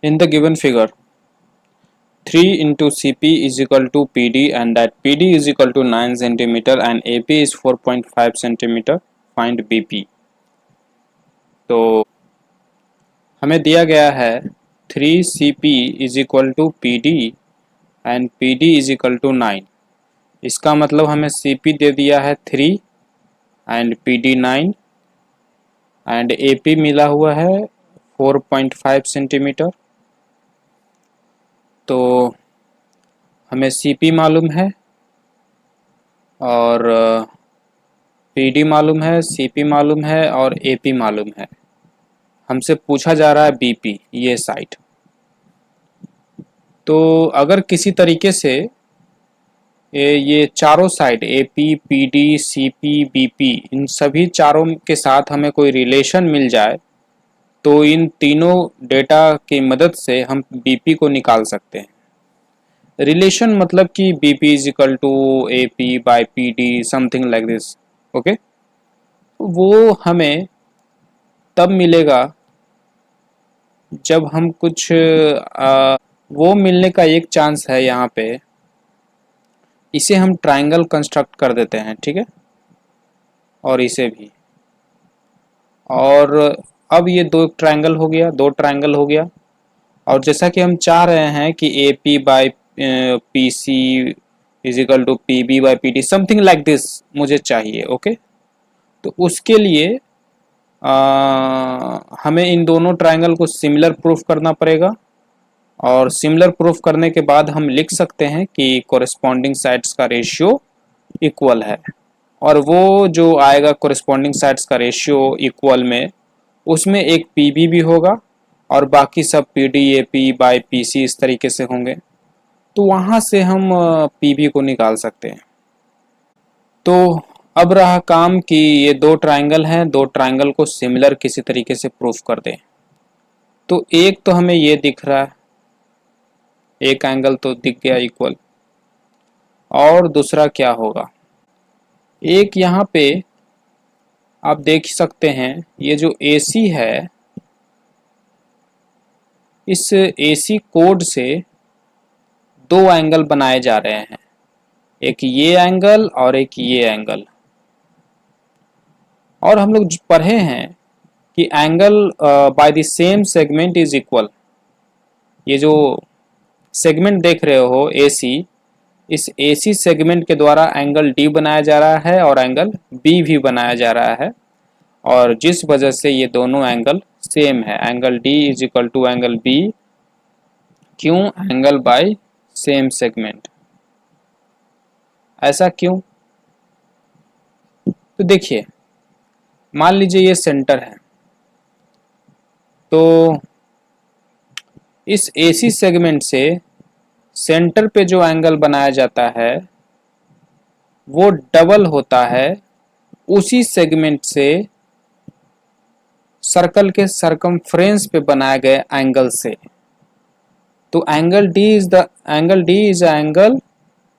In the given figure, 3 into CP is equal to PD, and that PD is equal to 9 centimeter and AP is 4.5 centimeter. Find BP. तो हमें दिया गया है 3CP is equal to PD and PD is equal to 9. इसका मतलब हमें CP दे दिया है 3 and PD 9 and AP मिला हुआ है 4.5 सेंटीमीटर। तो हमें CP मालूम है और PD मालूम है, CP मालूम है और AP मालूम है। हमसे पूछा जा रहा है BP, ये साइड। तो अगर किसी तरीके से ये चारों side AP, PD, CP, BP इन सभी चारों के साथ हमें कोई रिलेशन मिल जाए तो इन तीनों डेटा की मदद से हम BP को निकाल सकते हैं। रिलेशन मतलब कि BP is equal to AP by PD something like this. Okay, वो हमें तब मिलेगा जब हम कुछ वो मिलने का एक चांस है यहाँ पे। इसे हम ट्रायंगल कंस्ट्रक्ट कर देते हैं, ठीक है, और इसे भी। और अब ये दो ट्रायंगल हो गया, और जैसा कि हम चाह रहे हैं कि AP by PC is equal to PB by PD something like this मुझे चाहिए। ओके, तो उसके लिए हमें इन दोनों ट्रायंगल को सिमिलर प्रूफ करना पड़ेगा, और सिमिलर प्रूफ करने के बाद हम लिख सकते हैं कि कोरिस्पोंडिंग साइड्स का रेशियो इक्वल है। और वो जो आएगा कोरिस्पोंडिंग साइड्स का रेशियो इक्वल में, उसमें एक PB भी होगा और बाकी सब PD AP बाई PC इस तरीके से होंगे। तो वहाँ से हम PB को निकाल सकते हैं। तो अब रहा काम कि ये दो ट्रायंगल हैं, दो ट्रायंगल को सिमिलर किसी तरीके से प्रूफ कर दें। तो एक तो हमें ये दिख रहा है, एक एंगल तो दिख गया इक्वल, और दूसरा क्या होगा, एक यहाँ पे आप देख सकते हैं ये जो AC है, इस AC कोड से दो एंगल बनाए जा रहे हैं, एक ये एंगल और एक ये एंगल। और हम लोग पढ़े हैं कि angle by the same segment is equal. ये जो सेगमेंट देख रहे हो AC, इस AC सेगमेंट के द्वारा एंगल D बनाया जा रहा है और एंगल B भी बनाया जा रहा है, और जिस वजह से ये दोनों एंगल सेम है। Angle D is equal to angle B, क्यों? Angle by same segment. ऐसा क्यों? तो देखिए, मान लीजिए ये सेंटर है, तो इस AC सेगमेंट से सेंटर पे जो एंगल बनाया जाता है वो डबल होता है उसी सेगमेंट से सर्कल के सरकमफ्रेंस पे बनाए गए एंगल से। तो angle D is a angle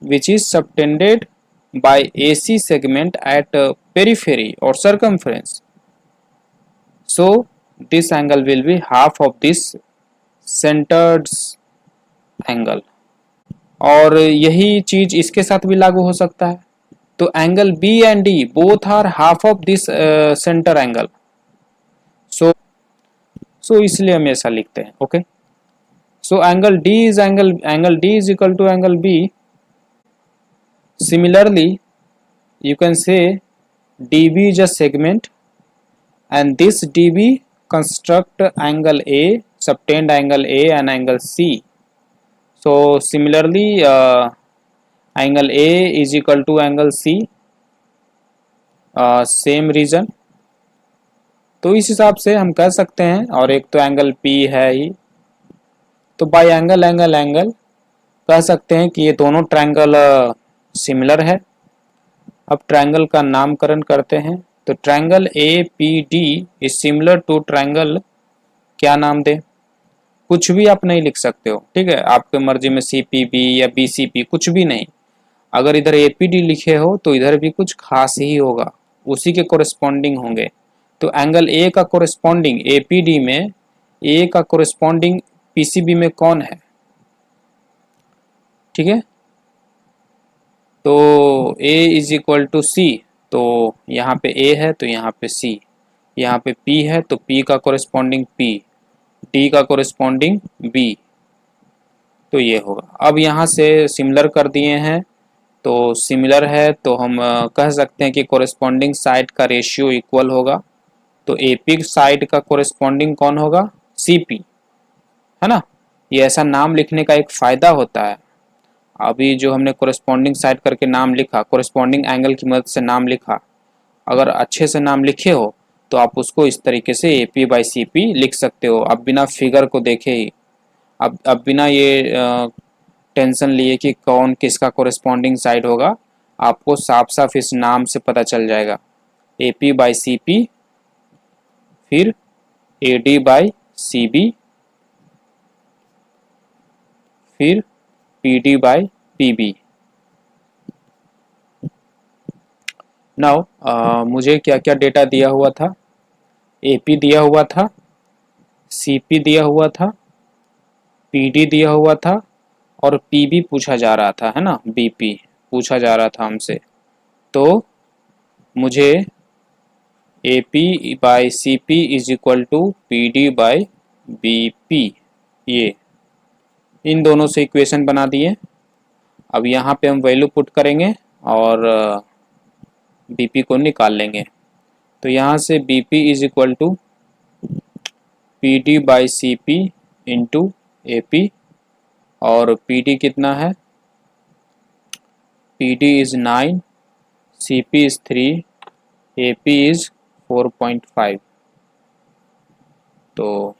which is subtended by AC segment at periphery or circumference. So this angle will be half of this centered angle. और यही चीज इसके साथ भी लागू हो सकता है। तो angle B and D both are half of this center angle. So इसलिए हम ऐसा लिखते हैं। Okay, so angle D is equal to angle B. Similarly, you can say DB is a segment and this DB construct angle A, subtend angle A and angle C. So similarly, angle A is equal to angle C, same reason. तो इस हिसाब से हम कह सकते हैं, और एक तो एंगल P है ही, तो बाय एंगल कह सकते हैं कि ये दोनों ट्रायंगल सिमिलर है। अब ट्रायंगल का नामकरण करते हैं। तो triangle APD is similar to triangle, क्या नाम दे? कुछ भी आप नहीं लिख सकते हो, ठीक है, आपके मर्जी में CPB या BCP, कुछ भी नहीं। अगर इधर APD लिखे हो तो इधर भी कुछ खास ही होगा, उसी के कोरिस्पोंडिंग होंगे। तो एंगल A का कोरिस्पोंडिंग APD में A का कोरिस्पोंडिंग पीसीबी में कौन है, ठीक है। तो A इज इक्वल टू सी, तो यहाँ पे A है तो यहाँ पे C, यहाँ पे P है तो P का कोरिस्पॉन्डिंग P, D का कोरिस्पॉन्डिंग B, तो ये होगा। अब यहाँ से सिमिलर कर दिए हैं, तो सिमिलर है तो हम कह सकते हैं कि कोरिस्पॉन्डिंग साइड का रेशियो इक्वल होगा। तो एपी साइड का कोरिस्पॉन्डिंग कौन होगा, CP, है ना। ये ऐसा नाम लिखने का एक फ़ायदा होता है। अभी जो हमने कोरिस्पॉन्डिंग साइड करके नाम लिखा, कोरिस्पॉन्डिंग एंगल की मदद से नाम लिखा, अगर अच्छे से नाम लिखे हो तो आप उसको इस तरीके से AP/CP लिख सकते हो, अब बिना फिगर को देखे ही, अब बिना ये टेंशन लिए कि कौन किसका कोरिस्पॉन्डिंग साइड होगा, आपको साफ साफ इस नाम से पता चल जाएगा। AP/CP, फिर AD/CB, फिर PD/PB। नाउ मुझे क्या क्या डेटा दिया हुआ था, AP दिया हुआ था, CP दिया हुआ था, PD दिया हुआ था, और PB पूछा जा रहा था, है ना, BP पूछा जा रहा था हमसे। तो मुझे AP/CP is equal to PD/BP, ये इन दोनों से इक्वेशन बना दिए। अब यहाँ पे हम वैल्यू पुट करेंगे और BP को निकाल लेंगे। तो यहाँ से BP is equal to PD/CP into AP, और PD कितना है, PD is 9, CP is 3, AP is 4.5। तो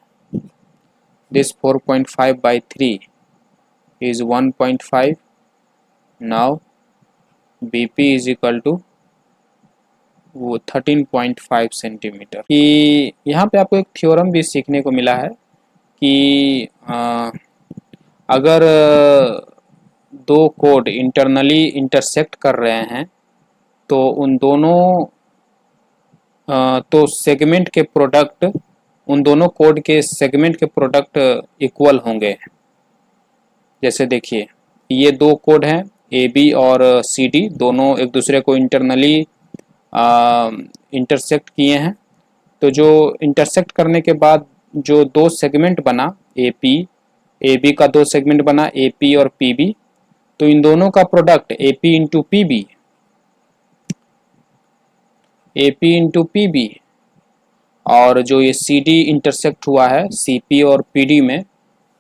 this 4.5/3 is 1.5। now BP is equal to वो 13.5 सेंटीमीटर। कि यहाँ पे आपको एक थ्योरम भी सीखने को मिला है कि अगर दो कोड इंटरनली इंटरसेक्ट कर रहे हैं तो उन दोनों तो सेगमेंट के प्रोडक्ट, उन दोनों कोड के सेगमेंट के प्रोडक्ट इक्वल होंगे। जैसे देखिए ये दो कोड हैं AB और CD, दोनों एक दूसरे को इंटरनली इंटरसेक्ट किए हैं। तो जो इंटरसेक्ट करने के बाद जो दो सेगमेंट बना AB का दो सेगमेंट बना AP और PB, तो इन दोनों का प्रोडक्ट AP इंटू PB, और जो ये CD इंटरसेक्ट हुआ है CP और PD में,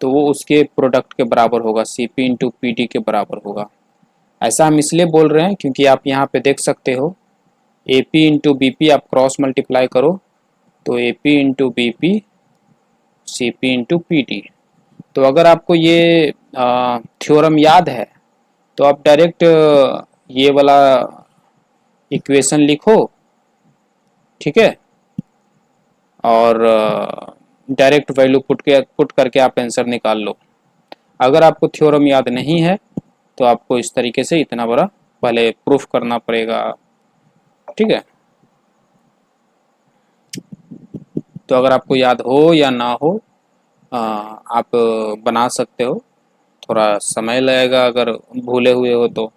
तो वो उसके प्रोडक्ट के बराबर होगा, CP इंटू PD के बराबर होगा। ऐसा हम इसलिए बोल रहे हैं क्योंकि आप यहाँ पे देख सकते हो AP इंटू BP आप क्रॉस मल्टीप्लाई करो तो AP into BP, CP into PD। तो अगर आपको ये थ्योरम याद है तो आप डायरेक्ट ये वाला इक्वेशन लिखो, ठीक है, और डायरेक्ट वैल्यू पुट करके आप आंसर निकाल लो। अगर आपको थ्योरम याद नहीं है तो आपको इस तरीके से इतना बड़ा पहले प्रूफ करना पड़ेगा, ठीक है। तो अगर आपको याद हो या ना हो आप बना सकते हो, थोड़ा समय लगेगा अगर भूले हुए हो तो।